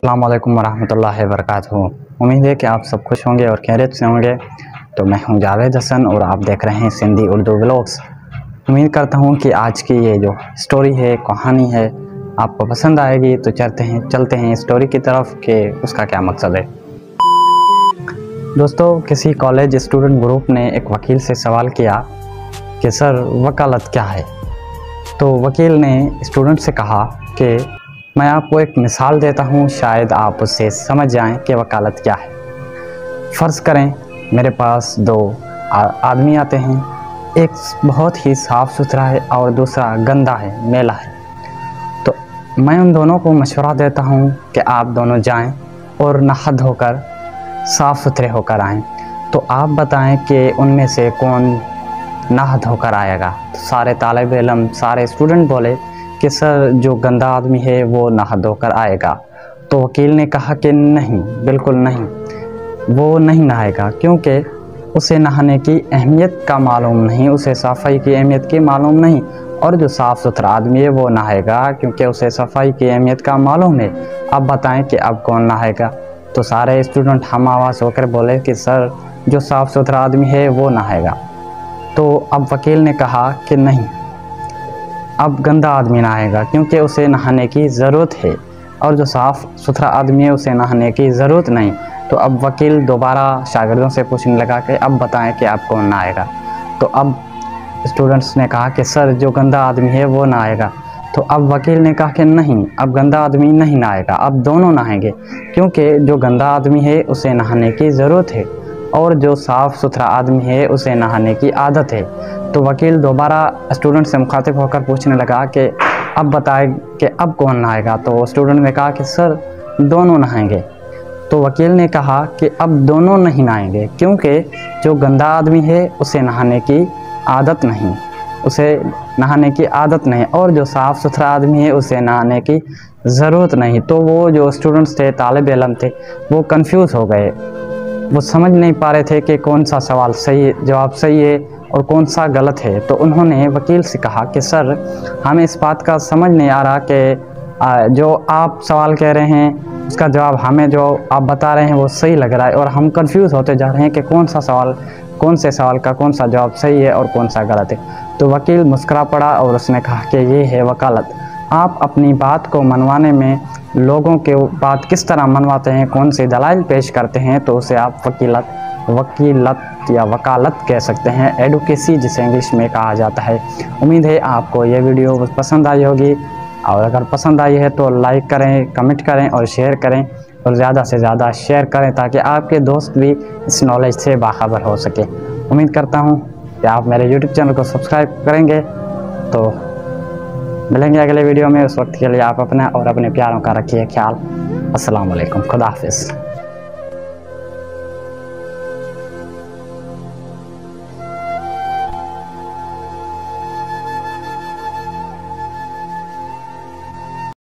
अस्सलाम वालेकुम वरहमतुल्लाहि वबरकातुहू। उम्मीद है कि आप सब खुश होंगे और खैरियत से होंगे। तो मैं हूं जावेद हसन और आप देख रहे हैं सिंधी उर्दू व्लॉग्स। उम्मीद करता हूं कि आज की ये जो स्टोरी है, कहानी है, आपको पसंद आएगी। तो चलते हैं स्टोरी की तरफ कि उसका क्या मकसद है। दोस्तों, किसी कॉलेज स्टूडेंट ग्रुप ने एक वकील से सवाल किया कि सर, वकालत क्या है। तो वकील ने स्टूडेंट से कहा कि मैं आपको एक मिसाल देता हूँ, शायद आप उससे समझ जाएं कि वकालत क्या है। फ़र्ज़ करें मेरे पास दो आदमी आते हैं, एक बहुत ही साफ़ सुथरा है और दूसरा गंदा है, मैला है। तो मैं उन दोनों को मशवरा देता हूँ कि आप दोनों जाएं और नहा धोकर साफ़ सुथरे होकर आएँ। तो आप बताएं कि उनमें से कौन नहा धोकर आएगा। तो सारे तालिब इल्म, सारे स्टूडेंट बोले कि सर, जो गंदा आदमी है वो नहा धोकर आएगा। तो वकील ने कहा कि नहीं, बिल्कुल नहीं, वो नहीं नहाएगा, क्योंकि उसे नहाने की अहमियत का मालूम नहीं, उसे सफाई की अहमियत की मालूम नहीं। और जो साफ़ सुथरा आदमी है वो नहाएगा, क्योंकि उसे सफाई की अहमियत का मालूम है। अब बताएं कि अब कौन नहाएगा। तो सारे स्टूडेंट हम आवाज़ होकर बोले कि सर, जो साफ़ सुथरा आदमी है वो नहाएगा। तो अब वकील ने कहा कि नहीं, अब गंदा आदमी नहाएगा, क्योंकि उसे नहाने की ज़रूरत है, और जो साफ़ सुथरा आदमी है उसे नहाने की ज़रूरत नहीं। तो अब वकील दोबारा शागिर्दों से पूछने लगा कि अब बताएं कि अब कौन नहाएगा। तो अब स्टूडेंट्स ने कहा कि सर, जो गंदा आदमी है वो नहाएगा। तो अब वकील ने कहा कि नहीं, अब गंदा आदमी नहीं नहाएगा, अब दोनों नहाएंगे, क्योंकि जो गंदा आदमी है उसे नहाने की ज़रूरत है, और जो साफ़ सुथरा आदमी है उसे नहाने की आदत है। तो वकील दोबारा स्टूडेंट से मुखातिब होकर पूछने लगा कि अब बताए कि अब कौन नहाएगा। तो स्टूडेंट ने कहा कि सर, दोनों नहाएंगे। तो वकील ने कहा कि अब दोनों नहीं नहाएंगे, क्योंकि जो गंदा आदमी है उसे नहाने की आदत नहीं, और जो साफ़ सुथरा आदमी है उसे नहाने की ज़रूरत नहीं। तो वो जो स्टूडेंट्स थे, तालिब इल्म थे, वो कंफ्यूज हो गए। वो समझ नहीं पा रहे थे कि कौन सा सवाल जवाब सही है और कौन सा गलत है। तो उन्होंने वकील से कहा कि सर, हमें इस बात का समझ नहीं आ रहा कि जो आप सवाल कह रहे हैं उसका जवाब हमें जो आप बता रहे हैं वो सही लग रहा है, और हम कंफ्यूज होते जा रहे हैं कि कौन से सवाल का कौन सा जवाब सही है और कौन सा गलत है। तो वकील मुस्करा पड़ा और उसने कहा कि ये है वकालत। आप अपनी बात को मनवाने में लोगों के बात किस तरह मनवाते हैं, कौन से दलाइल पेश करते हैं, तो उसे आप वकीलत या वकालत कह सकते हैं, एडवोकेसी जिसे इंग्लिश में कहा जाता है। उम्मीद है आपको यह वीडियो पसंद आई होगी, और अगर पसंद आई है तो लाइक करें, कमेंट करें और शेयर करें, और ज़्यादा से ज़्यादा शेयर करें ताकि आपके दोस्त भी इस नॉलेज से बाखबर हो सके। उम्मीद करता हूँ कि आप मेरे YouTube चैनल को सब्सक्राइब करेंगे। तो मिलेंगे अगले वीडियो में, उस वक्त के लिए आप अपना और अपने प्यारों का रखिए ख्याल। अस्सलाम वालेकुम, खुदा हाफिज़।